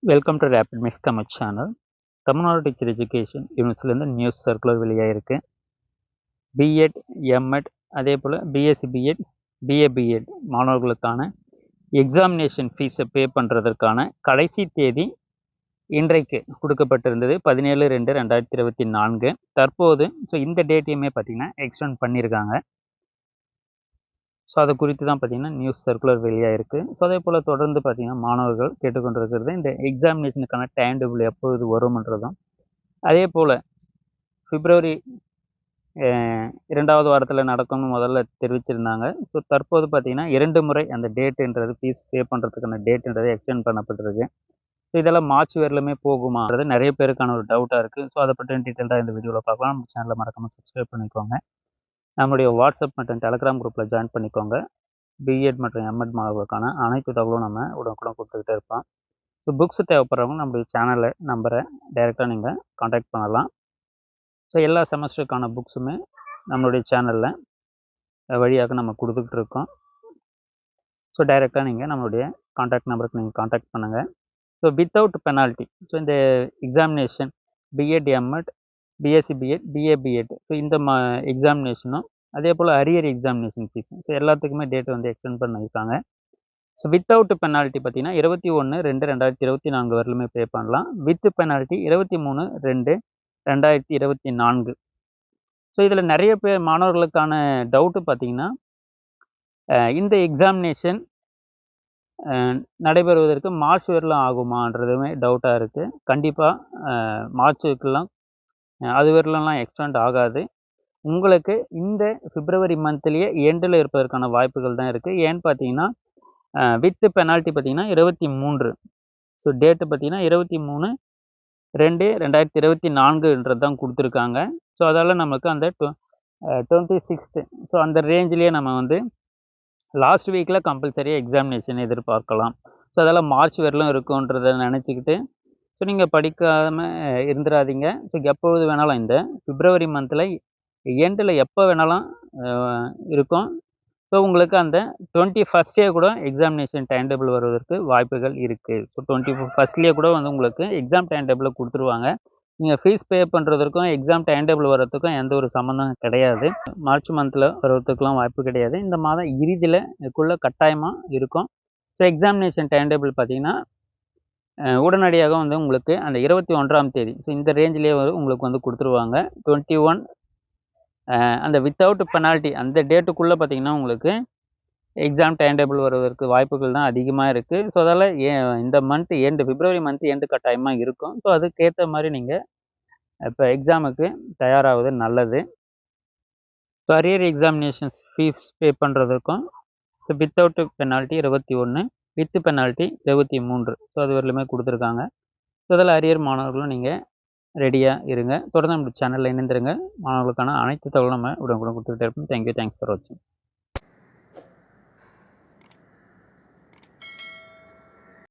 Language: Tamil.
Welcome to rapid mix Tamil channel. Tamil Nadu teacher education யூனிவர்சிட்டிலேருந்து news circular வெளியாகிருக்கு. BEd, MEd, அதே போல் பிஎஸ்சி பிஎட், பிஏ பிஎட் மாணவர்களுக்கான எக்ஸாமினேஷன் ஃபீஸை பே பண்ணுறதற்கான கடைசி தேதி இன்றைக்கு கொடுக்கப்பட்டிருந்தது 17/2/2024. தற்போது இந்த டேட்டையுமே பார்த்திங்கன்னா எக்ஸ்டெண்ட் பண்ணியிருக்காங்க. ஸோ அதை குறித்து தான் பார்த்திங்கன்னா நியூஸ் சர்க்குலர் வெளியாக இருக்குது. ஸோ அதே போல் தொடர்ந்து பார்த்திங்கன்னா மாணவர்கள் கேட்டுக்கொண்டிருக்கிறது இந்த எக்ஸாமினேஷனுக்கான டைம் டேபிள் எப்போது வரும்ன்றதும், அதே போல் பிப்ரவரி 2வது வாரத்தில் நடக்கும்னு முதல்ல தெரிவிச்சிருந்தாங்க. ஸோ தற்போது பார்த்திங்கன்னா 2 முறை அந்த டேட்டுன்றது ஃபீஸ் பே பண்ணுறதுக்கான டேட்டுன்றது எக்ஸ்டெண்ட் பண்ணப்பட்டிருக்கு. ஸோ இதெல்லாம் மார்ச் வரலுமே போகுமான்றது நிறைய பேருக்கான ஒரு டவுட்டாக இருக்குது. ஸோ அதை பற்றி டீட்டெயில்டாக இந்த வீடியோவில் பார்க்கலாம். நம்ம சேனலை மறக்காமல் சப்ஸ்கிரைப் பண்ணிக்கோங்க. நம்முடைய வாட்ஸ்அப் மற்றும் டெலகிராம் குரூப்பில் ஜாயின் பண்ணிக்கோங்க. பிஎட் மற்றும் எம்எட் மாணவர்களுக்கான அனைத்து தகவலும் நம்ம உடனுக்குடன் கொடுத்துக்கிட்டே இருப்போம். ஸோ புக்ஸ் தேவைப்படுறவங்க நம்முடைய சேனலை நம்பரை டைரெக்டாக நீங்கள் காண்டாக்ட் பண்ணலாம். ஸோ எல்லா செமஸ்டருக்கான புக்ஸுமே நம்மளுடைய சேனலில் வழியாக நம்ம கொடுத்துக்கிட்டு இருக்கோம். ஸோ டைரெக்டாக நீங்கள் நம்மளுடைய காண்டாக்ட் நம்பருக்கு நீங்கள் காண்டாக்ட் பண்ணுங்கள். ஸோ வித்தவுட் பெனால்ட்டி, ஸோ இந்த examination BEd, MEd, BSc BEd, BA BEd, so இந்த எக்ஸாமினேஷனும் அதே போல் அரியர் எக்ஸாமினேஷன் ஃபீஸ், ஸோ எல்லாத்துக்குமே டேட் வந்து எக்ஸ்டெண்ட் பண்ணியிருக்காங்க. ஸோ வித்தவுட் பெனால்ட்டி பார்த்தீங்கன்னா 21/2/2024 வரலுமே பே பண்ணலாம். With penalty 23/2/2024. ஸோ இதில் நிறைய பேர் மாணவர்களுக்கான டவுட்டு பார்த்தீங்கன்னா இந்த எக்ஸாமினேஷன் நடைபெறுவதற்கு மார்ச் வரலாம் ஆகுமான்றதுமே டவுட்டாக இருக்குது. கண்டிப்பாக மார்ச்சுக்கெல்லாம் அது வரலாம் எக்ஸ்டெண்ட் ஆகாது. உங்களுக்கு இந்த பிப்ரவரி மந்த்லேயே எண்டில் இருப்பதற்கான வாய்ப்புகள் தான் இருக்குது. ஏன்னு பார்த்தீங்கன்னா வித் பெனால்ட்டி பார்த்தீங்கன்னா 23. ஸோ டேட்டு பார்த்தீங்கன்னா 23/2/2024 தான் கொடுத்துருக்காங்க. ஸோ அதால் நமக்கு அந்த 26th, ஸோ அந்த ரேஞ்சிலேயே நம்ம வந்து லாஸ்ட் வீக்கில் கம்பல்சரியாக எக்ஸாமினேஷன் எதிர்பார்க்கலாம். ஸோ அதெல்லாம் மார்ச் வரலும் இருக்குன்றதை நினச்சிக்கிட்டு ஸோ நீங்கள் படிக்காமல் இருந்துடாதீங்க. ஸோ எப்பொழுது வேணாலும் இந்த பிப்ரவரி மந்தில் எண்டில் எப்போ வேணாலும் இருக்கும். ஸோ உங்களுக்கு அந்த 21st கூட எக்ஸாமினேஷன் டைம் டேபிள் வருவதற்கு வாய்ப்புகள் இருக்குது. ஸோ 21st கூட வந்து உங்களுக்கு எக்ஸாம் டைம் டேபிளை கொடுத்துருவாங்க. நீங்கள் ஃபீஸ் பே பண்ணுறதுக்கும் எக்ஸாம் டைம் டேபிள் வர்றதுக்கும் எந்த ஒரு சம்மந்தம் கிடையாது. மார்ச் மந்தில் வர்றதுக்கெலாம் வாய்ப்பு கிடையாது. இந்த மாதம் இறுதியில்க்குள்ளே கட்டாயமாக இருக்கும். ஸோ எக்ஸாமினேஷன் டைம் டேபிள் பார்த்திங்கன்னா உடனடியாக வந்து உங்களுக்கு அந்த 21ஆம் தேதி, ஸோ இந்த ரேஞ்சிலே உங்களுக்கு வந்து கொடுத்துருவாங்க. 21 அந்த வித்தவுட் பெனால்ட்டி அந்த டேட்டுக்குள்ளே பார்த்திங்கன்னா உங்களுக்கு எக்ஸாம் டைம் டேபிள் வருவதற்கு வாய்ப்புகள் தான் அதிகமாக இருக்குது. ஸோ அதால் இந்த மந்த் எண்டு, பிப்ரவரி மந்த் எண்டு கட்டாயமாக இருக்கும். ஸோ அதுக்கேற்ற மாதிரி நீங்கள் இப்போ எக்ஸாமுக்கு தயாராகுது நல்லது. So arrear examinations fees pay பண்ணுறதுக்கும் so without penalty 21, with penalty 23, so அது வரலுமே கொடுத்துருக்காங்க. ஸோ அதில் அரியர் மாணவர்களும் நீங்கள் ரெடியாக இருங்க. தொடர்ந்து நம்ம சேனலில் இணைந்திருங்க. மாணவர்களுக்கான அனைத்து தகவலும் நம்ம உடனுக்குடன் கொடுத்துக்கிட்டே இருப்போம். தேங்க்யூ, தேங்க்ஸ் ஃபார் வாட்சிங்.